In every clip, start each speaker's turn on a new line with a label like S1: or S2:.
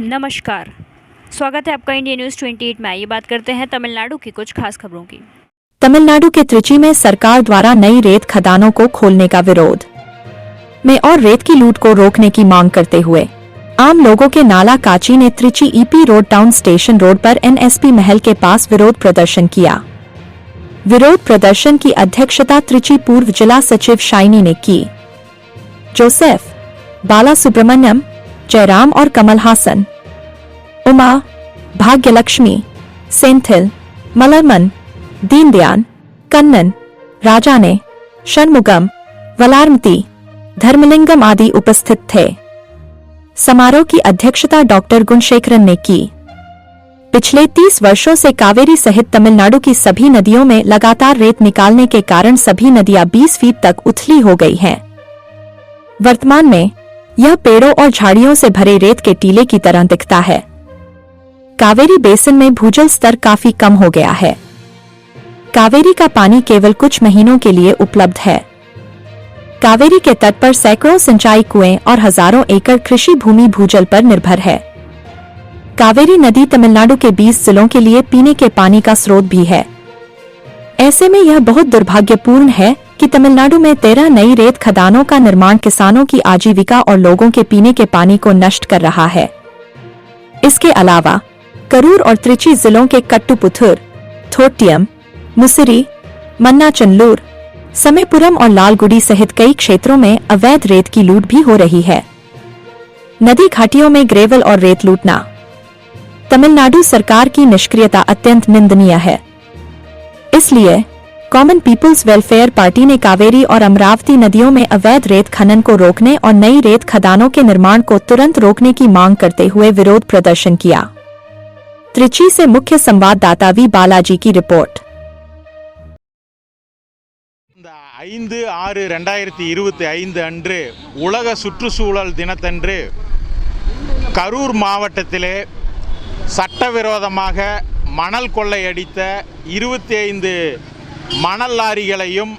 S1: नमस्कार, स्वागत है आपका इंडिया न्यूज़ 28 में। ये बात करते हैं तमिलनाडु की कुछ खास खबरों की।
S2: तमिलनाडु के त्रिची में सरकार द्वारा नई रेत खदानों को खोलने का विरोध में और रेत की लूट को रोकने की मांग करते हुए आम लोगों के नाला काची ने Trichy EP road town station road पर एनएसपी महल के पास विरोध प्रदर्शन किया। विरोध प्रदर्शन की अध्यक्षता त्रिची पूर्व जिला सचिव शाइनी ने की। जोसेफ, बाला सुब्रमण्यम, जयराम और कमल हासन, उमा, भाग्यलक्ष्मी, सेंथिल, मलरमन, दीनदयाल, कन्नन, राजाने, षणमुगम, वलारमती, धर्मलिंगम आदि उपस्थित थे। समारोह की अध्यक्षता डॉक्टर गुणशेखरन ने की। पिछले 30 वर्षों से कावेरी सहित तमिलनाडु की सभी नदियों में लगातार रेत निकालने के कारण सभी नदियां 20 फीट तक उथली हो गई हैं। वर्तमान में यह पेड़ों और झाड़ियों से भरे रेत के टीले की तरह दिखता है। कावेरी बेसिन में भूजल स्तर काफी कम हो गया है। कावेरी का पानी केवल कुछ महीनों के लिए उपलब्ध है। कावेरी के तट पर सैकड़ों सिंचाई कुएं और हजारों एकड़ कृषि भूमि भूजल पर निर्भर है। कावेरी नदी तमिलनाडु के 20 जिलों के लिए पीने के पानी का स्रोत भी है। ऐसे में यह बहुत दुर्भाग्यपूर्ण है कि तमिलनाडु में 13 नई रेत खदानों का निर्माण किसानों की आजीविका और लोगों के पीने के पानी को नष्ट कर रहा है। इसके अलावा करूर और त्रिची जिलों के कट्टुपुथुर, थोट्टियम, मुसिरी, मन्नाचनलूर, समेपुरम और लालगुडी सहित कई क्षेत्रों में अवैध रेत की लूट भी हो रही है। नदी घाटियों में ग्रेवल और रेत लूटना। तमिलनाडु सरकार की निष्क्रियता अत्यंत निंदनीय है। इसलिए कॉमन पीपुल्स वेलफेयर पार्टी ने कावेरी और अमरावती नदियों में अवैध रेत खनन को रोकने और नई रेत खदानों के निर्माण को तुरंत रोकने की मांग करते हुए विरोध प्रदर्शन किया। त्रिची से मुख्य संवाददाता वी बालाजी की रिपोर्ट।
S3: 5/6/2025 அன்று உலக சுற்றுச்சூழல் தினத்தன்று கரூர் மாவட்டத்திலே சட்டவிரோதமாக மணல் கொள்ளையடித்த 25 மணல் லாரிகளையும்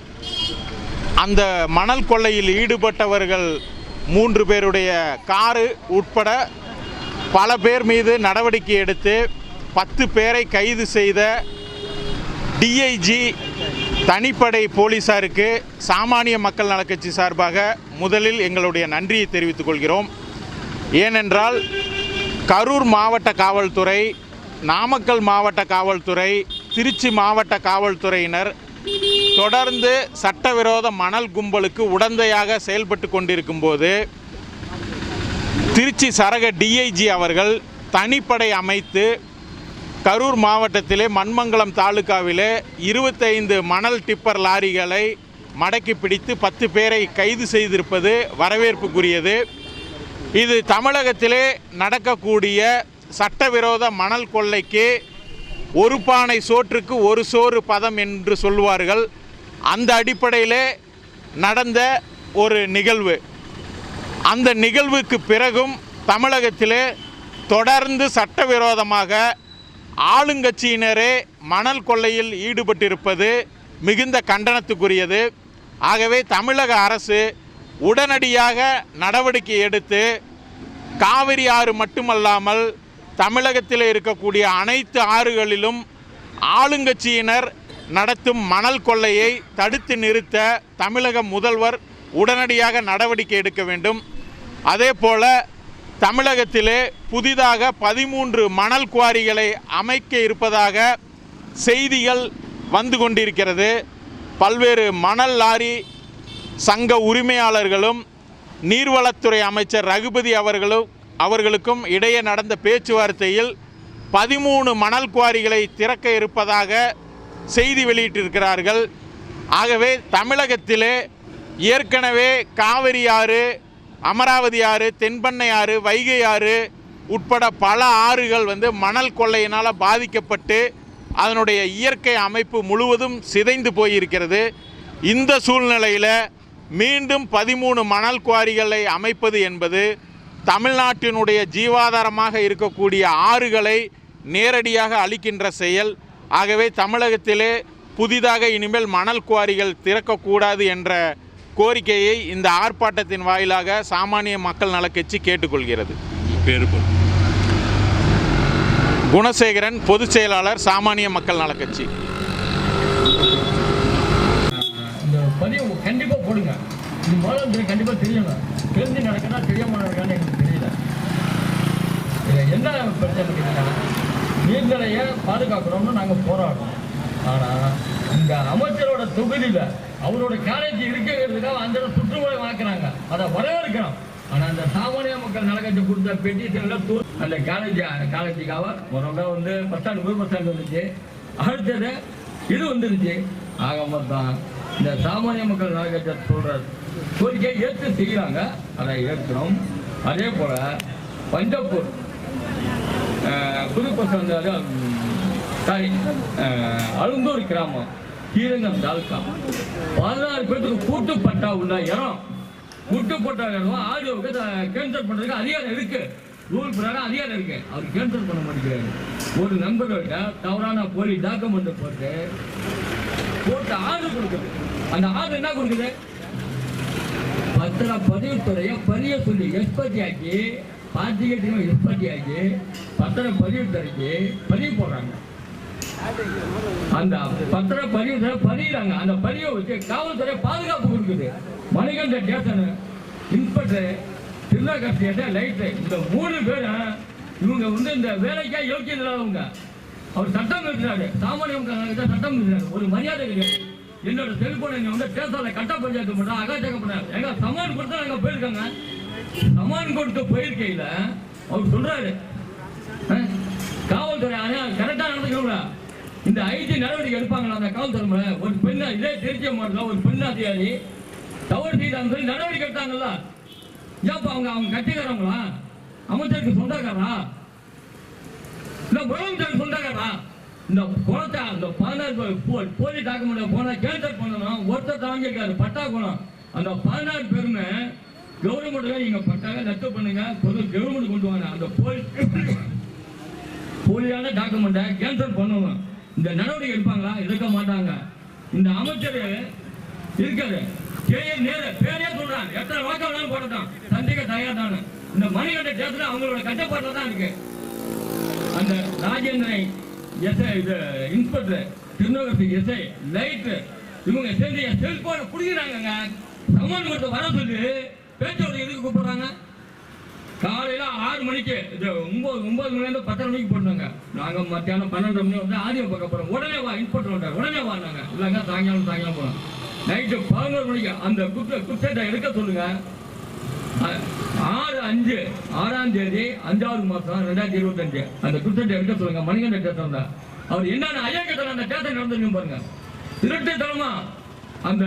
S3: அந்த மணல் கொள்ளையில் ஈடுபட்டவர்கள் 3 பேருடைய காரு உட்பட பல பேர் மீது நடவடிக்கை எடுத்து 10 பேரை கைது செய்த டிஐஜி தனிப்படை போலீசாருக்கு சாமானிய மக்கள் நலக்கட்சி சார்பாக முதலில் எங்களுடைய நன்றியை தெரிவித்துக் கொள்கிறோம். ஏனென்றால் கரூர் மாவட்ட காவல்துறை, நாமக்கல் மாவட்ட காவல்துறை, திருச்சி மாவட்ட காவல்துறையினர் தொடர்ந்து சட்டவிரோத மணல் கும்பலுக்கு உடந்தையாக செயல்பட்டு கொண்டிருக்கும் போது திருச்சி சரக டிஐஜி அவர்கள் தனிப்படை அமைத்து கரூர் மாவட்டத்திலே மண்மங்கலம் தாலுகாவிலே 25 மணல் டிப்பர் லாரிகளை மடக்கி பிடித்து 10 பேரை கைது செய்திருப்பது வரவேற்புக்குரியது. இது தமிழகத்திலே நடக்கக்கூடிய சட்டவிரோத மணல் கொள்ளைக்கு ஒரு பானை சோற்றுக்கு ஒரு சோறு பதம் என்று சொல்வார்கள். அந்த அடிப்படையிலே நடந்த ஒரு நிகழ்வு. அந்த நிகழ்வுக்கு பிறகும் தமிழகத்திலே தொடர்ந்து சட்டவிரோதமாக ஆளுங்கட்சியினரே மணல் கொள்ளையில் ஈடுபட்டிருப்பது மிகுந்த கண்டனத்துக்குரியது. ஆகவே தமிழக அரசு உடனடியாக நடவடிக்கை எடுத்து காவிரி ஆறு மட்டுமல்லாமல் தமிழகத்தில் இருக்கக்கூடிய அனைத்து ஆறுகளிலும் ஆளுங்கட்சியினர் நடத்தும் மணல் கொள்ளையை தடுத்து நிறுத்த தமிழக முதல்வர் உடனடியாக நடவடிக்கை எடுக்க வேண்டும். அதேபோல தமிழகத்திலே புதிதாக 13 மணல் குவாரிகளை அமைக்க இருப்பதாக செய்திகள் வந்து கொண்டிருக்கிறது. பல்வேறு மணல் லாரி சங்க உரிமையாளர்களும் நீர்வளத்துறை அமைச்சர் ரகுபதி அவர்களுக்கும் இடையே நடந்த பேச்சுவார்த்தையில் 13 மணல் குவாரிகளை திறக்க இருப்பதாக செய்தி வெளியிட்டிருக்கிறார்கள். ஆகவே தமிழகத்திலே ஏற்கனவே காவிரி ஆறு, அமராவதி ஆறு, தென்பண்ணை ஆறு, வைகை ஆறு உட்பட பல ஆறுகள் மணல் கொள்ளையினால் பாதிக்கப்பட்டு அதனுடைய இயற்கை அமைப்பு முழுவதும் சிதைந்து போயிருக்கிறது. இந்த சூழ்நிலையில் மீண்டும் 13 மணல் குவாரிகளை அமைப்பது என்பது தமிழ்நாட்டினுடைய ஜீவாதாரமாக இருக்கக்கூடிய ஆறுகளை நேரடியாக அழிக்கின்ற செயல். ஆகவே தமிழகத்திலே புதிதாக இனிமேல் மணல் குவாரிகள் திறக்கக்கூடாது என்ற கோரிக்கையை இந்த ஆர்ப்பாட்டத்தின் வாயிலாக சாமானிய மக்கள் நலக்கட்சி கேட்டுக்கொள்கிறது. குணசேகரன், பொதுச் செயலாளர், சாமானிய மக்கள் நலக் கட்சி.
S4: இந்த பதிவு கண்டிப்பாக போடுங்க. இது முதலமைச்சர் கண்டிப்பாக தெரியணும். தெரிஞ்சு நடக்குதா தெரியாமல் நடக்கான்னு எங்களுக்கு தெரியல. இதில் என்ன பிரச்சனை கேட்டீங்கன்னா, நீர்நிலையை பாதுகாக்கிறோம்னு நாங்கள் போராடுறோம். ஆனால் இந்த அமைச்சரோட தொகுதியில் அவரோட காலேஜ் இருக்கிறதுக்காக அந்த சுற்றுமுறை வாக்குறாங்க. அதை வரவேற்கிறோம். ஆனால் அந்த சாமானிய மக்கள் நலக்கட்சி கொடுத்த பெட்டிஷனில் அந்த காலேஜுக்காக முதல்ல வந்து பஸ் ஸ்டாண்டு புது பஸ் ஸ்டாண்டு வந்துச்சு. அடுத்தது இது வந்துருச்சு. ஆக மொத்தம் இந்த சாமானிய மக்கள் நலக்கட்சி சொல்கிற கோரிக்கையை ஏற்று செய்கிறாங்க. அதை ஏற்கிறோம். அதே போல் பஞ்சப்பூர் புது பஸ் ஸ்டாண்டு சாரி அழுந்தூர் கிராமம் கீரங்கம் தாலுக்கா 16 பேருக்கு கூட்டுப்பட்டா உள்ள இடம் கூட்டுப்பட்டா இடம் ஆடியோவுக்கு கேன்சல் பண்ணுறதுக்கு அதிகாரம் இருக்கு. ரூல் பிரகாரம் அதிகாரம் இருக்கு. அவர் கேன்சல் பண்ண மாட்டேங்கிறாரு. ஒரு நண்பர்கள்ட்ட தவறான போலி டாக்குமெண்ட் போட்டு ஆர்டர் கொடுக்குது. அந்த ஆர்டர் என்ன கொடுக்குது? பத்திர பதிவுத்துறையை பதிய சொல்லி எக்ஸ்பர்ட்டி ஆக்கி பார்ட்டிகேட்டிவ் எக்ஸ்பர்ட்டி ஆக்கி பத்திர பதிவுத்துறைக்கு பதிவு போடுறாங்க. அந்த பத்திர பதிவு பதிகிறாங்க. அந்த பதிவை வச்சு காவல்துறை பாதுகாப்பு கொடுக்குது. Manikanda station, inspector, Thirunagar station, light, இந்த 3 பேரும் இவங்க வந்து இந்த வேலைக்கா யோக்கியம் இல்லாதவங்க. அவர் சட்டம் இருக்கிறாரு. சாமானிய சட்டம் இருக்கிறாரு. ஒரு மரியாதை கிடையாது. என்னோட செல்போனை வந்து ஸ்டேஷனில் கட்ட பஞ்சாயத்து பண்ணுறோம், அகாச்சகம் பண்ணாரு. எங்க சமான் கொடுத்தா நாங்கள் போயிருக்காங்க. சமான் கொடுத்து போயிருக்கையில் அவர் சொல்றாரு, காவல்துறை கரெக்டாக நடந்துக்கணும்ல, இந்த ஐடி நடவடிக்கை எடுப்பாங்களா அந்த காவல்துறை? ஒரு பெண்ணா இதே திருச்சிய மாவட்டத்தில் ஒரு பெண் அதிகாரி தவறு செய்தான்னு சொல்லி நடவடிக்கை எடுத்தாங்கல்ல. ஏப்பா அவங்க கட்சிக்காரங்களா? அமைச்சருக்கு சொந்தக்காரா? இல்லை முதலமைச்சருக்கு சொந்தக்காரா? இந்த குளத்தை அந்த 16 போலி டாக்குமெண்ட் போனால் கேன்சல் பண்ணணும். ஒருத்தர் வாங்கியிருக்காரு பட்டா குணம். அந்த 16 பேருமே கவர்மெண்ட்டுக்கு நீங்கள் பட்டாக ரத்து பண்ணுங்க, கவர்மெண்ட் கொண்டு வாங்க. அந்த போலியான டாக்குமெண்ட்டை கேன்சல் பண்ணணும். இந்த நடவடிக்கை எடுப்பாங்களா? எடுக்க மாட்டாங்க. இந்த அமைச்சர் இருக்காரு பேரே சொல்றாங்க. எத்தனை வாக்கு வேணாலும் போடட்டும், சந்திக்க தயார் தானே. இந்த மணிகண்ட தேர்தல் அவங்களோட கட்டுப்பாட்டில் தான் இருக்கு. அந்த ராஜேந்திரன் எஸ்ஐ, இது இன்ஸ்பெக்டர், திருநகர் எஸ்ஐ, லைட்டு, இவங்க சேர்ந்து செல்போனை குடிக்கிறாங்க. சம்மன் கொடுத்து வர சொல்லி பேச்சுவார்த்தை எதுக்கு கூப்பிடுறாங்க? காலையில் 6 மணிக்கு 9 மணிலேருந்து 10 மணிக்கு போட்டாங்க. நாங்கள் மத்தியானம் 12 மணி வந்து ஆடியோ பார்க்க போகிறோம். உடனே வா, இன்ஸ்பெக்டர் வந்தார். உடனே வாங்க. இல்லைங்க சாயங்காலம் போகலாம். நைட்டு 11 மணிக்கு அந்த குற்றத்தை எடுக்க சொல்லுங்க. 6ஆம் தேதி 5வது மாதம் 2025 அந்த குற்றத்தை எடுக்க சொல்லுங்க. மணிகண்ட ஸ்டேஷன் தான். அவர் என்னென்ன ஐயா கேட்டார் அந்த ஸ்டேஷன் நடந்துருக்கு பாருங்க. திருட்டு தரமா அந்த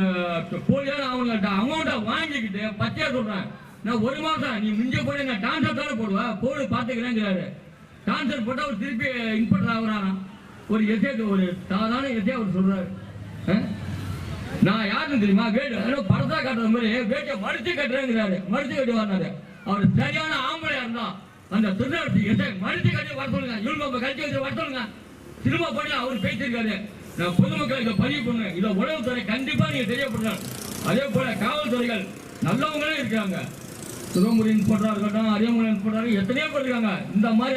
S4: போலியான அவங்கள்ட்ட அமௌண்ட்டை வாங்கிக்கிட்டு பச்சையா சொல்றேன். நான் 1 மாதம் நீ மிஞ்ச போய் நான் டான்சர் தானே போடுவேன், போடு பார்த்துக்கிறேங்கிறாரு. டான்சர் போட்டால் அவர் திருப்பி இன்ஸ்பெக்டர் ஆகுறாராம். ஒரு எஸ்ஏ, ஒரு சாதாரண எஸ்ஏ அவர் சொல்றாரு. நான் யாருன்னு தெரியுமா? வேடு படத்தா காட்டுற மாதிரி வேட்டியை மடிச்சு கட்டுறேங்கிறாரு. மடிச்சு கட்டி வர்றாரு. அவர் சரியான ஆம்பளையா இருந்தா அந்த திருநெல்வேலி எஸ்ஐ மடிச்சு கட்டி வர சொல்லுங்க. யூனிஃபார்ம் கழிச்சு வச்சு வர சொல்லுங்க. சினிமா பண்ணி அவர் பேசியிருக்காரு. நான் பொதுமக்களை இதை பதிவு பண்ணுவேன். இதை உளவுத்துறை கண்டிப்பா நீங்க தெரியப்படுறேன். அதே போல காவல்துறைகள் நல்லவங்களே இருக்காங்க. சிவமுறை இன்ஸ்பெக்டரா இருக்கட்டும், அரியமுறை இன்ஸ்பெக்டரா எத்தனையோ பேர் இருக்காங்க. இந்த மாதிரி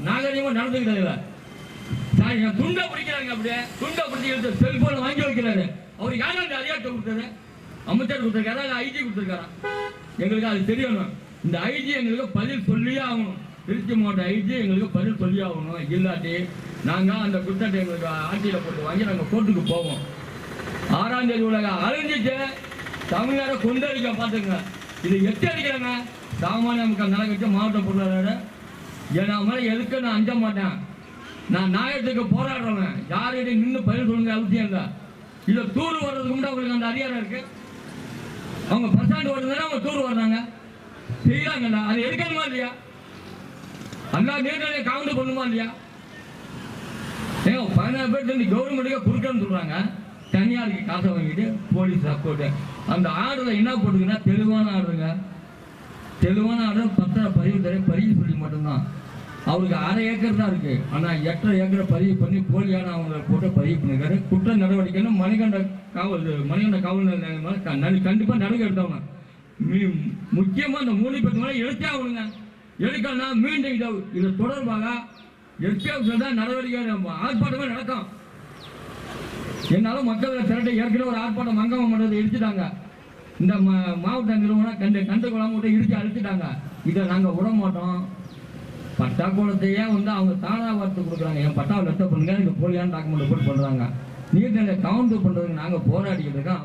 S4: நாகரிகமா நடந்துக்கிட்டது. துண்டை பிடிக்கிறாங்க. அப்படியே துண்டை பிடிச்சி செல்போன் வாங்கி வைக்கிறாரு. அவர் யாரும் அந்த அதிகாரத்தை கொடுத்தது? அமைச்சர் கொடுத்துருக்காரா இல்லை ஐஜி கொடுத்துருக்காரா? எங்களுக்கு அது தெரியணும். இந்த ஐஜி எங்களுக்கு பதில் சொல்லியே ஆகணும். திருச்சி மாவட்ட ஐஜி எங்களுக்கு பதில் சொல்லி ஆகணும். இல்லாட்டி நாங்கள் அந்த குற்றத்தை எங்களுக்கு ஆட்சியில் போட்டு வாங்கி நாங்கள் கோர்ட்டுக்கு போவோம். 6ஆம் தேதி உலக அழிஞ்சிச்சு. தமிழ்நாடு கொந்தளிக்க பார்த்துங்க. இது எட்டு அடிக்கிறாங்க. சாமானிய மக்கள் நலக்கட்சி மாவட்ட பொருளாதார ஏன்னா மேலே எதுக்கு நான் அஞ்ச மாட்டேன். நான் நியாயத்துக்கு போராடுறவன். யார்கிட்ட நின்று பதில் சொல்லுங்க அவசியம் இல்லை. இதை தூர் வர்றதுக்கு முன்னாடி அவங்களுக்கு அந்த அதிகாரம் இருக்கு. அவங்க பஸ் ஸ்டாண்டு வருதுன்னா அவங்க தூர் வர்றாங்க செய்யறாங்கல்ல. அது எடுக்கணுமா இல்லையா? எல்லா நேரடியாக கவுண்ட் பண்ணுமா இல்லையா? ஏங்க 17 பேர் கவர்மெண்ட்டுக்கு கொடுக்கணும்னு சொல்றாங்க. தனியாருக்கு காசை வாங்கிட்டு போலீஸ் சப்போர்ட்டு. அந்த ஆர்டர் என்ன போட்டுங்கன்னா தெளிவான ஆர்டருங்க. தெளிவான ஆர்டர் பத்திர பதிவுத்துறை பதிவு சொல்லி மட்டும்தான். அவருக்கு 1/2 ஏக்கர் தான் இருக்கு. ஆனால் 8.5 ஏக்கரை பதிவு பண்ணி போலியான அவங்களை போட்டு பதிவு பண்ணிருக்காரு. குற்ற நடவடிக்கைன்னு மணிகண்ட காவல் கண்டிப்பாக நடவடிக்கை எடுத்தவங்க. முக்கியமாக இந்த 3 பேருக்கு மேலே எடுத்தே ஆகணுங்க. எடுக்கணும்னா மீண்டும் இதை தொடர்பாக எஸ்பி ஆஃபீஸில் தான் நடவடிக்கை ஆர்ப்பாட்டமே நடக்கும். என்னாலும் மக்களை திரட்ட ஏற்கனவே ஒரு ஆர்ப்பாட்டம் மங்கம்மா மண்டலத்தை இடிச்சுட்டாங்க. இந்த மாவட்ட நிறுவனம் கண்டு குளம் விட்டு இடிச்சு அழிச்சிட்டாங்க. இதை நாங்கள் விட மாட்டோம். பட்டா கோலத்தையே அவங்க தானா வார்த்தை கொடுக்குறாங்க. என் பட்டாவை லெஃப்ட் பண்ணுங்க, இதுக்கு போலியான டாக்குமெண்ட் போட்டு பண்ணுறாங்க. நீர்நிலை கவுண்ட் பண்ணுறதுக்கு நாங்கள் போராடிக்கிட்டு இருக்கோம்.